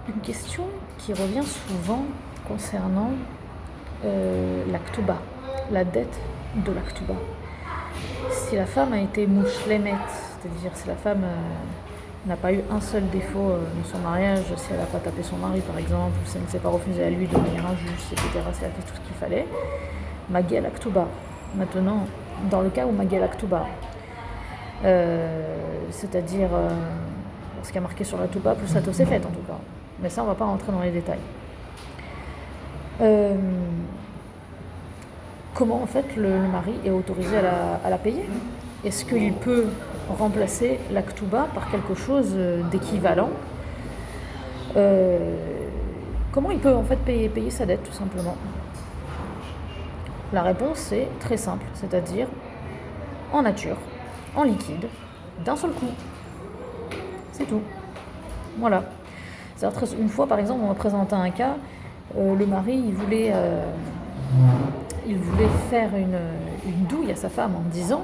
Une question qui revient souvent concernant la ktuba, la dette de la ktuba. Si la femme a été mouchlemet, c'est-à-dire si la femme n'a pas eu un seul défaut dans son mariage, si elle n'a pas tapé son mari par exemple, ou si elle ne s'est pas refusée à lui de manière injuste, etc., si elle a fait tout ce qu'il fallait, magia la ktuba. Maintenant, dans le cas où magia la ktuba, c'est-à-dire ce qui a marqué sur la tuba plus la tosefet en tout cas. Mais ça, on ne va pas rentrer dans les détails. Comment en fait le mari est autorisé à la payer? Est-ce qu'il peut remplacer la ktuba par quelque chose d'équivalent? Comment il peut en fait payer sa dette tout simplement? La réponse est très simple, c'est-à-dire en nature, en liquide, d'un seul coup. C'est tout. Voilà. C'est-à-dire, une fois, par exemple, on m'a présenté un cas, le mari, il voulait faire une douille à sa femme en disant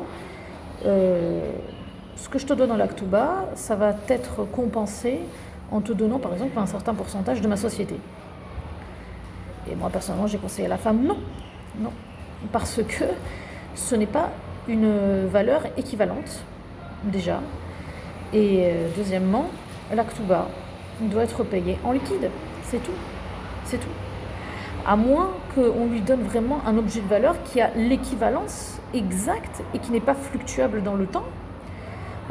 ce que je te donne en l'actuba, ça va être compensé en te donnant, par exemple, un certain pourcentage de ma société. Et moi, personnellement, j'ai conseillé à la femme non, parce que ce n'est pas une valeur équivalente, déjà. Et deuxièmement, l'actuba doit être payé en liquide, c'est tout. À moins qu'on lui donne vraiment un objet de valeur qui a l'équivalence exacte et qui n'est pas fluctuable dans le temps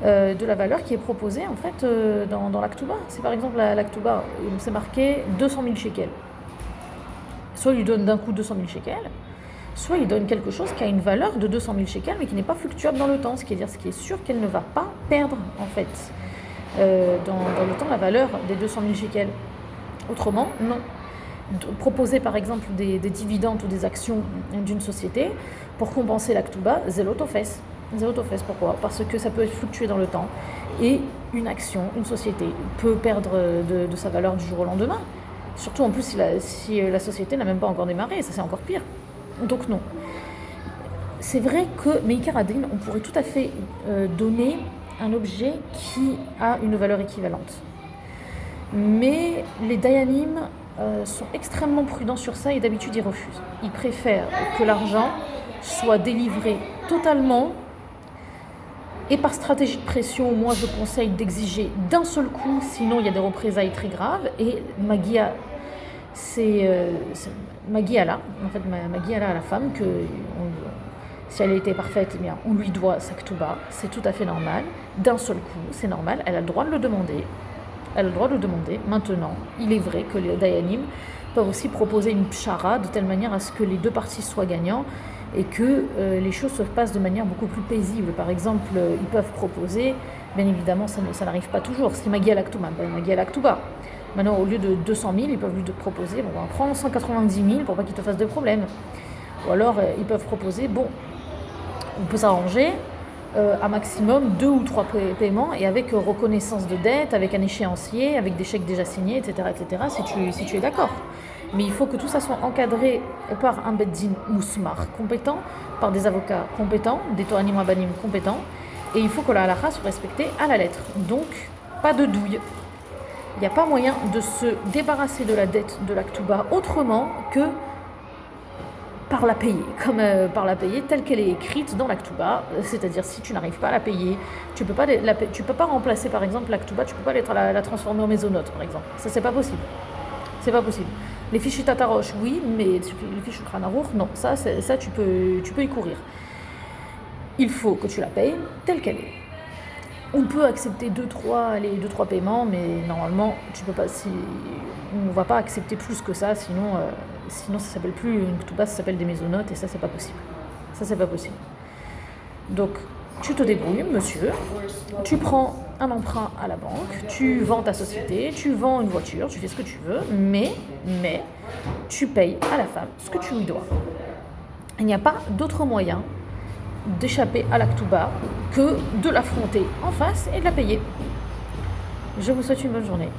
de la valeur qui est proposée en fait dans l'actuba. C'est par exemple l'actuba, c'est marqué 200 000 shekels. Soit il lui donne d'un coup 200 000 shekels, soit il donne quelque chose qui a une valeur de 200 000 shekels mais qui n'est pas fluctuable dans le temps, ce qui est sûr qu'elle ne va pas perdre en fait dans le temps la valeur des 200 000 shekels. Autrement, non. Proposer par exemple des dividendes ou des actions d'une société pour compenser l'actuba, zélotofes. Pourquoi? Parce que ça peut fluctuer dans le temps et une action, une société peut perdre de sa valeur du jour au lendemain. Surtout en plus si la société n'a même pas encore démarré, ça c'est encore pire. Donc non. C'est vrai que Meikar Adin, on pourrait tout à fait donner un objet qui a une valeur équivalente. Mais les dayanim sont extrêmement prudents sur ça et d'habitude ils refusent. Ils préfèrent que l'argent soit délivré totalement et par stratégie de pression, moi je conseille d'exiger d'un seul coup, sinon il y a des représailles très graves. Et Magia, Magia là, en fait Magia là à la femme que si elle était parfaite, eh bien, on lui doit sa ktuba, c'est tout à fait normal. D'un seul coup, c'est normal, elle a le droit de le demander. Maintenant, il est vrai que les dayanim peuvent aussi proposer une pshara de telle manière à ce que les deux parties soient gagnants et que les choses se passent de manière beaucoup plus paisible. Par exemple, ils peuvent proposer, bien évidemment, ça n'arrive pas toujours, c'est Magia l'Aktuba. Maintenant, au lieu de 200 000, ils peuvent lui proposer, on va prendre 190 000 pour pas qu'il te fasse de problème. Ou alors, ils peuvent proposer, on peut s'arranger, à maximum 2 ou 3 paiements et avec reconnaissance de dette, avec un échéancier, avec des chèques déjà signés, etc. si tu es d'accord. Mais il faut que tout ça soit encadré par un beddin mousmar compétent, par des avocats compétents, des toranim rabbanim compétents, et il faut que la halakha soit respectée à la lettre. Donc, pas de douille. Il n'y a pas moyen de se débarrasser de la dette de l'actuba autrement que par la payer, telle qu'elle est écrite dans l'actuba, c'est-à-dire si tu n'arrives pas à la payer, tu peux pas remplacer par exemple l'actuba, tu peux pas la transformer en mésonote par exemple, ça c'est pas possible. Les fichiers tataroche oui, mais les fichiers kranarour non, ça tu peux y courir. Il faut que tu la payes telle qu'elle est. On peut accepter 2-3 paiements, mais normalement, on ne va pas accepter plus que ça, sinon ça s'appelle plus une ktuba, ça s'appelle des mésonotes, et ça, c'est pas possible. Donc, tu te débrouilles, monsieur, tu prends un emprunt à la banque, tu vends ta société, tu vends une voiture, tu fais ce que tu veux, mais tu payes à la femme ce que tu lui dois. Il n'y a pas d'autre moyen d'échapper à l'actuba que de l'affronter en face et de la payer. Je vous souhaite une bonne journée.